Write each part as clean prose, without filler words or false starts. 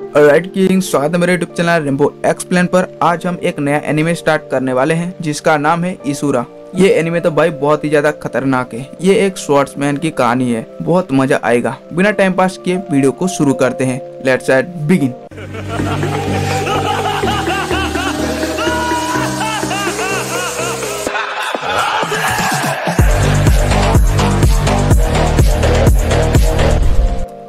Right king, स्वागत है मेरे यूट्यूब चैनल रेम्बो एक्सप्लेन पर। आज हम एक नया एनिमे स्टार्ट करने वाले हैं जिसका नाम है इसूरा। ये एनिमे तो भाई बहुत ही ज्यादा खतरनाक है। ये एक स्वॉर्ड्समैन की कहानी है, बहुत मजा आएगा। बिना टाइम पास किए वीडियो को शुरू करते हैं। Let's begin.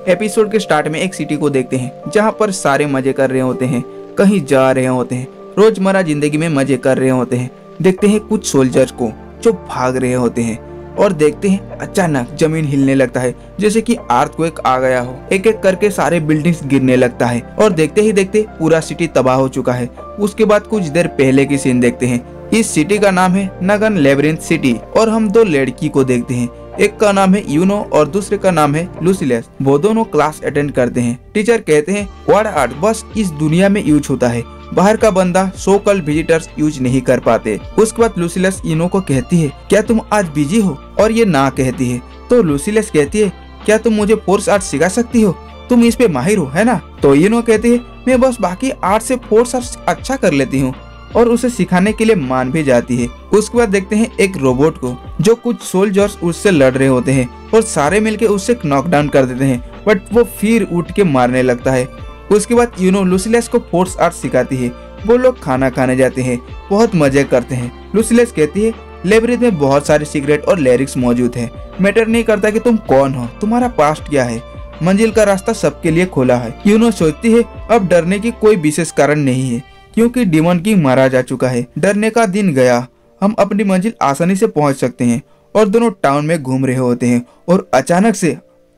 एपिसोड के स्टार्ट में एक सिटी को देखते हैं जहाँ पर सारे मजे कर रहे होते हैं, कहीं जा रहे होते हैं, रोजमर्रा जिंदगी में मजे कर रहे होते हैं। देखते हैं कुछ सोल्जर्स को जो भाग रहे होते हैं और देखते हैं अचानक जमीन हिलने लगता है जैसे कि अर्थक्वेक आ गया हो। एक एक करके सारे बिल्डिंग्स गिरने लगता है और देखते ही देखते पूरा सिटी तबाह हो चुका है। उसके बाद कुछ देर पहले की सीन देखते हैं। इस सिटी का नाम है नगन लेब्रिंथ सिटी और हम दो लड़की को देखते हैं। एक का नाम है यूनो और दूसरे का नाम है लुसिलेस। वो दोनों क्लास अटेंड करते हैं। टीचर कहते हैं वर्ड आर्ट बस इस दुनिया में यूज होता है, बाहर का बंदा सो कॉल्ड विजिटर्स यूज नहीं कर पाते। उसके बाद लुसिलेस यूनो को कहती है क्या तुम आज बिजी हो, और ये ना कहती है। तो लुसिलेस कहती है क्या तुम मुझे फोर्स आर्ट सिखा सकती हो, तुम इस पे माहिर हो है ना। तो यूनो कहती है मैं बस बाकी आर्ट से फोर्स आर्ट अच्छा कर लेती हूँ, और उसे सिखाने के लिए मान भी जाती है। उसके बाद देखते हैं एक रोबोट को जो कुछ सोल्जर्स उससे लड़ रहे होते हैं और सारे मिलके उससे नॉकडाउन कर देते हैं, बट वो फिर उठ के मारने लगता है। उसके बाद यूनो लुसिलेस को फोर्स आर्ट सिखाती है। वो लोग खाना खाने जाते हैं, बहुत मजे करते हैं। लुसिलेस कहती है लेब्रिंथ में बहुत सारे सीक्रेट और लिरिक्स मौजूद है। मैटर नहीं करता कि तुम कौन हो, तुम्हारा पास्ट क्या है, मंजिल का रास्ता सबके लिए खुला है। यूनो सोचती है अब डरने की कोई विशेष कारण नहीं है क्योंकि डिमन किंग मारा जा चुका है। डरने का दिन गया, हम अपनी मंजिल आसानी से पहुंच सकते हैं। और दोनों टाउन में घूम रहे होते हैं और अचानक से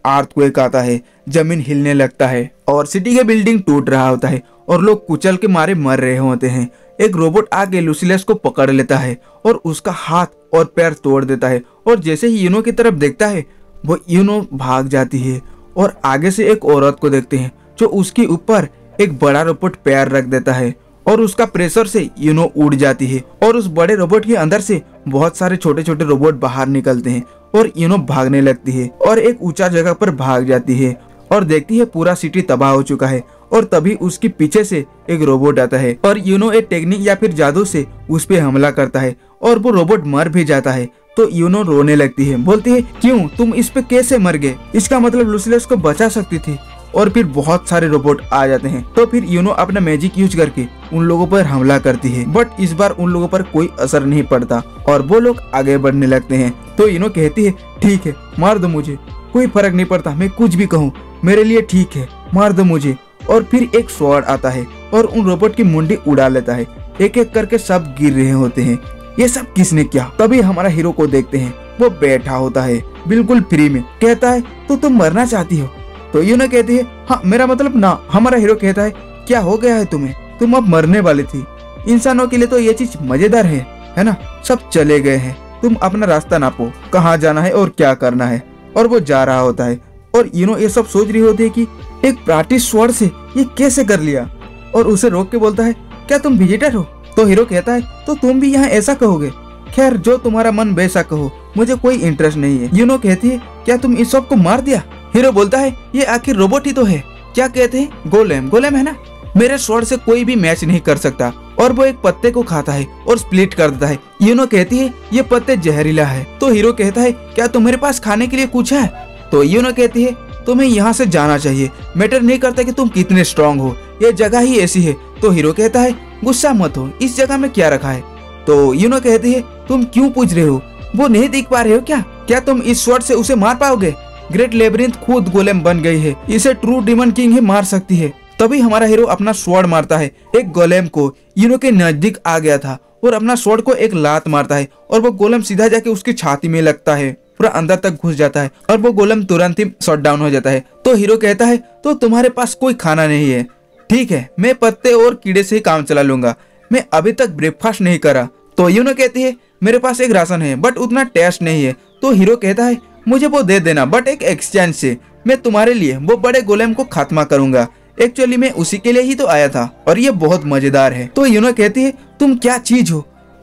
अर्थक्वेक आता है, जमीन हिलने लगता है और सिटी के बिल्डिंग टूट रहा होता है और लोग कुचल के मारे मर रहे होते हैं। एक रोबोट आके लुसिलेस को पकड़ लेता है और उसका हाथ और पैर तोड़ देता है। और जैसे ही यूनो की तरफ देखता है वो यूनो भाग जाती है और आगे से एक औरत को देखते हैं जो उसके ऊपर एक बड़ा रोबोट पैर रख देता है और उसका प्रेशर से यूनो उड़ जाती है और उस बड़े रोबोट के अंदर से बहुत सारे छोटे छोटे रोबोट बाहर निकलते हैं और यूनो भागने लगती है और एक ऊंचा जगह पर भाग जाती है और देखती है पूरा सिटी तबाह हो चुका है। और तभी उसके पीछे से एक रोबोट आता है और यूनो एक टेक्निक या फिर जादू से उस पे हमला करता है और वो रोबोट मर भी जाता है। तो यूनो रोने लगती है, बोलती है क्यों, तुम इस पे कैसे मर गए, इसका मतलब लुसिलेस को बचा सकती थी। और फिर बहुत सारे रोबोट आ जाते हैं। तो फिर यूनो अपना मैजिक यूज करके उन लोगों पर हमला करती है, बट इस बार उन लोगों पर कोई असर नहीं पड़ता और वो लोग आगे बढ़ने लगते हैं। तो यूनो कहती है ठीक है मार दो मुझे, कोई फर्क नहीं पड़ता, मैं कुछ भी कहूँ मेरे लिए ठीक है, मार दो मुझे। और फिर एक स्वॉर्ड आता है और उन रोबोट की मुंडी उड़ा लेता है। एक एक करके सब गिर रहे होते हैं। ये सब किसने किया। तभी हमारा हीरो को देखते हैं, वो बैठा होता है बिल्कुल फ्री में। कहता है तो तुम मरना चाहती हो। तो यूनो कहती है हाँ मेरा मतलब ना। हमारा हीरो कहता है क्या हो गया है तुम्हें, तुम अब मरने वाली थी। इंसानों के लिए तो ये चीज मजेदार है ना। सब चले गए हैं, तुम अपना रास्ता नापो, कहाँ जाना है और क्या करना है। और वो जा रहा होता है और यूनो ये सब सोच रही होती है कि एक प्रैक्टिस स्वॉर्ड से ये कैसे कर लिया। और उसे रोक के बोलता है क्या तुम विजिटर हो। तो हीरो कहता है तो तुम भी यहाँ ऐसा कहोगे, खैर जो तुम्हारा मन वैसा कहो, मुझे कोई इंटरेस्ट नहीं है। यूनो कहती है क्या तुम इस सब को मार दिया। हीरो बोलता है ये आखिर रोबोट ही तो है, क्या कहते हैं गोलेम, गोलेम है ना, मेरे स्वॉर्ड से कोई भी मैच नहीं कर सकता। और वो एक पत्ते को खाता है और स्प्लिट कर देता है। यूनो कहती है ये पत्ते जहरीला है। तो हीरो कहता है क्या तुम्हारे पास खाने के लिए कुछ है। तो यूनो कहती है तुम्हें यहाँ से जाना चाहिए, मैटर नहीं करता कि तुम कितने स्ट्रॉन्ग हो, ये जगह ही ऐसी है। तो हीरो कहता है गुस्सा मत हो, इस जगह में क्या रखा है। तो यूनो कहती है तुम क्यों पूछ रहे हो, वो नहीं देख पा रहे हो क्या तुम इस स्वॉर्ड से उसे मार पाओगे। ग्रेट लेब्रिंथ खुद गोलेम बन गई है, इसे ट्रू डिमन किंग ही मार सकती है। तभी हमारा हीरो अपना स्वॉर्ड मारता है। एक गोलेम को यूनो के नजदीक आ गया था और अपना स्वॉर्ड को एक लात मारता है और वो गोलेम सीधा जाके उसकी छाती में लगता है, पूरा अंदर तक घुस जाता है और वो गोलेम तुरंत ही शॉट डाउन हो जाता है। तो हीरो कहता है तो तुम्हारे पास कोई खाना नहीं है, ठीक है मैं पत्ते और कीड़े से ही काम चला लूंगा, मैं अभी तक ब्रेकफास्ट नहीं करा। तो यूनो कहती है मेरे पास एक राशन है बट उतना टेस्ट नहीं है। तो हीरो कहता है मुझे वो दे देना, बट एक एक्सचेंज से मैं तुम्हारे लिए वो बड़े गोलेम को खात्मा करूंगा। एक्चुअली मैं उसी के लिए ही तो आया था और ये बहुत मजेदार है। तो यूनो कहती है तुम क्या चीज हो।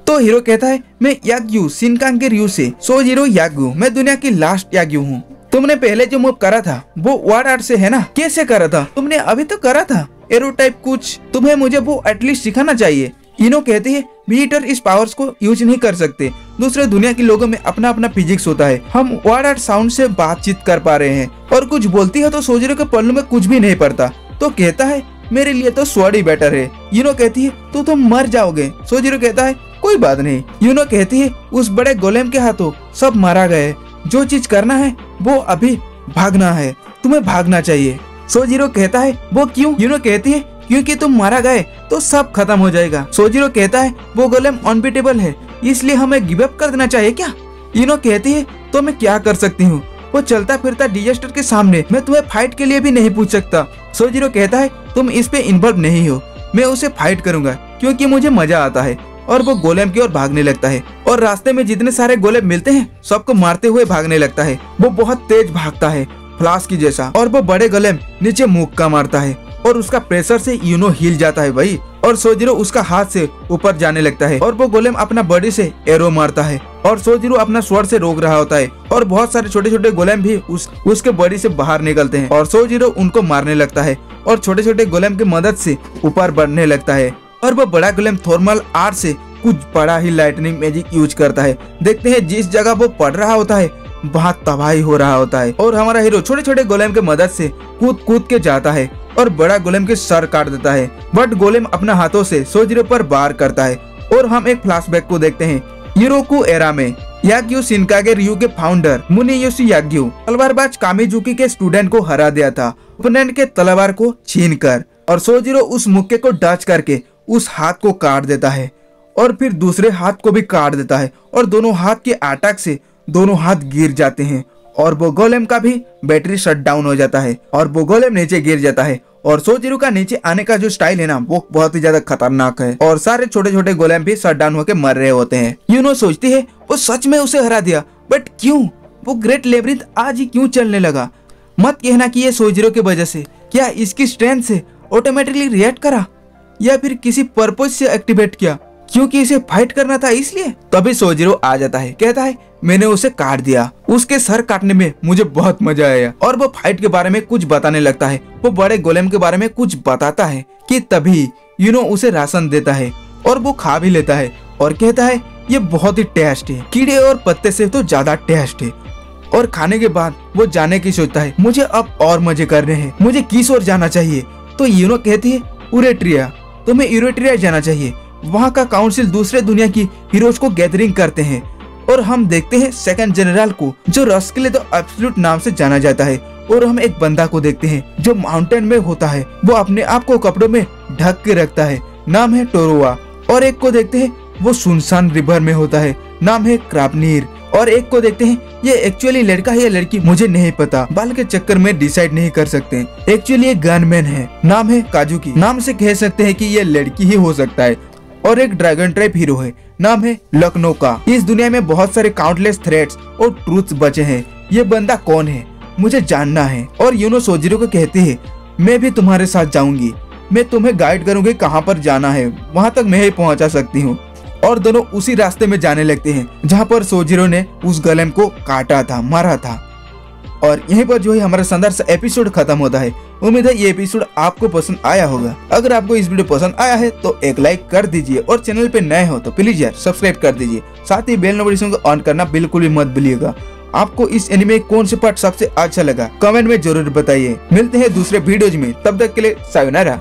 तो हीरो कहता है मैं याग्यू शिनकान के रयू से सोजिरो याग्यू, मैं दुनिया की लास्ट याग्यू हूँ। तुमने पहले जो मूव करा था वो वर्ड आर्ट से है ना, कैसे करा था तुमने, अभी तो करा था। एरो टाइप कुछ, तुम्हें मुझे वो एटलीस्ट सिखाना चाहिए। इनो कहती है विजिटर इस पावर्स को यूज नहीं कर सकते, दूसरे दुनिया के लोगों में अपना अपना फिजिक्स होता है, हम वर्ड और साउंड से बातचीत कर पा रहे हैं। और कुछ बोलती है तो सोजिरो के पल्लू में कुछ भी नहीं पड़ता, तो कहता है मेरे लिए तो स्वॉर्ड ही बेटर है। यूनो कहती है तो तुम मर जाओगे। सोजिरो कहता है कोई बात नहीं। यूनो कहती है उस बड़े गोलेम के हाथों सब मारा गए, जो चीज करना है वो अभी भागना है, तुम्हें भागना चाहिए। सोजिरो कहता है वो क्यों? यूनो कहती है क्योंकि तुम मारा गए तो सब खत्म हो जाएगा। सोजिरो कहता है वो गोलेम अनबीटेबल है, इसलिए हमें गिव अप कर देना चाहिए क्या? यूनो कहती है तो मैं क्या कर सकती हूँ, वो चलता फिरता डिजास्टर के सामने मैं तुम्हें फाइट के लिए भी नहीं पूछ सकता। सोजिरो कहता है तुम इस पे इन्वॉल्व नहीं हो, मैं उसे फाइट करूंगा क्योंकि मुझे मजा आता है। और वो गोलेम की ओर भागने लगता है और रास्ते में जितने सारे गोलेम मिलते हैं सबको मारते हुए भागने लगता है। वो बहुत तेज भागता है फ्लाश की जैसा, और वो बड़े गोलेम नीचे मुक्का मारता है और उसका प्रेशर से यूनो हिल जाता है भाई, और सोजिरो उसका हाथ से ऊपर जाने लगता है और वो गोलेम अपना बॉडी से एरो मारता है और सोजिरो अपना स्वॉर्ड से रोक रहा होता है और बहुत सारे छोटे छोटे गोलेम भी उसके बॉडी से बाहर निकलते हैं और सोजिरो उनको मारने लगता है और छोटे छोटे गोलेम की मदद से ऊपर बढ़ने लगता है। और वो बड़ा गोलेम थर्मल आर्ट से कुछ बड़ा ही लाइटनिंग मैजिक यूज करता है। देखते हैं जिस जगह वो पड़ रहा होता है वहाँ तबाही हो रहा होता है और हमारा हीरो छोटे छोटे गोलेम के मदद से कूद कूद के जाता है और बड़ा गोलेम के सर काट देता है, बट गोलेम अपना हाथों से सोजिरो पर वार करता है। और हम एक फ्लैशबैक को देखते हैं यूरोकू एरा में। याग्यू शिनकागे रयू के फाउंडर मुनियोशी याग्यू तलवारबाज कामिजुकी के स्टूडेंट को हरा दिया था ओपोनेंट के तलवार को छीनकर, और सोजिरो उस मुक्के को डच करके उस हाथ को काट देता है और फिर दूसरे हाथ को भी काट देता है और दोनों हाथ के अटैक से दोनों हाथ गिर जाते हैं और वो गोलेम का भी बैटरी शट डाउन हो जाता है और वो गोलेम नीचे गिर जाता है। और सोजिरो का नीचे आने का जो स्टाइल है ना वो बहुत ही ज्यादा खतरनाक है और सारे छोटे छोटे गोलेम भी शट डाउन होकर मर रहे होते हैं। यूनो सोचती है वो सच में उसे हरा दिया, बट क्यों? वो ग्रेट लेब्रिंथ आज ही क्यों चलने लगा? मत कहना कि ये सोजिरो की वजह से, क्या इसकी स्ट्रेंथ से ऑटोमेटिकली रिएक्ट करा या फिर किसी पर्पज से एक्टिवेट किया क्योंकि इसे फाइट करना था इसलिए? तभी सोजिरो आ जाता है, कहता है मैंने उसे काट दिया, उसके सर काटने में मुझे बहुत मजा आया। और वो फाइट के बारे में कुछ बताने लगता है, वो बड़े गोलेम के बारे में कुछ बताता है कि तभी यूनो उसे राशन देता है और वो खा भी लेता है और कहता है ये बहुत ही टेस्ट है, कीड़े और पत्ते से तो ज्यादा टेस्ट है। और खाने के बाद वो जाने की सोचता है, मुझे अब और मजे करने हैं, मुझे किस ओर जाना चाहिए? तो यूनो कहती है उरेट्रिया, तुम्हें यूरेट्रिया जाना चाहिए, वहाँ का काउंसिल दूसरे दुनिया की हीरोज को गैदरिंग करते हैं। और हम देखते हैं सेकंड जनरल को जो रस के लिए तो एब्सोल्यूट नाम से जाना जाता है, और हम एक बंदा को देखते हैं जो माउंटेन में होता है, वो अपने आप को कपड़ों में ढक के रखता है, नाम है टोरोवा। और एक को देखते हैं वो सुनसान रिवर में होता है, नाम है क्रापनीर। और एक को देखते हैं ये एक्चुअली लड़का है या लड़की मुझे नहीं पता, बाल के चक्कर में डिसाइड नहीं कर सकते, एक्चुअली ये गनमैन है, नाम है काजुकी, नाम से कह सकते हैं कि ये लड़की ही हो सकता है। और एक ड्रैगन टाइप हीरो है, नाम है लखनऊ का। इस दुनिया में बहुत सारे काउंटलेस थ्रेट्स और ट्रूथ्स बचे हैं, ये बंदा कौन है मुझे जानना है। और यूनो सोजिरो को कहती है मैं भी तुम्हारे साथ जाऊंगी, मैं तुम्हें गाइड करूंगी कहाँ पर जाना है, वहाँ तक मैं ही पहुँचा सकती हूँ। और दोनों उसी रास्ते में जाने लगते हैं जहाँ पर सोजिरो ने उस गोलेम को काटा था, मारा था। और यहीं पर जो है हमारा शानदार सा एपिसोड खत्म होता है। उम्मीद है ये एपिसोड आपको पसंद आया होगा। अगर आपको इस वीडियो पसंद आया है तो एक लाइक कर दीजिए और चैनल पे नए हो तो प्लीज यार सब्सक्राइब कर दीजिए, साथ ही बेल नोटिफिकेशन को ऑन करना बिल्कुल भी मत भूलिएगा। आपको इस एनिमे कौन से पार्ट सबसे अच्छा लगा कमेंट में जरूर बताइए। मिलते हैं दूसरे वीडियोज में, तब तक के लिए सायोनारा।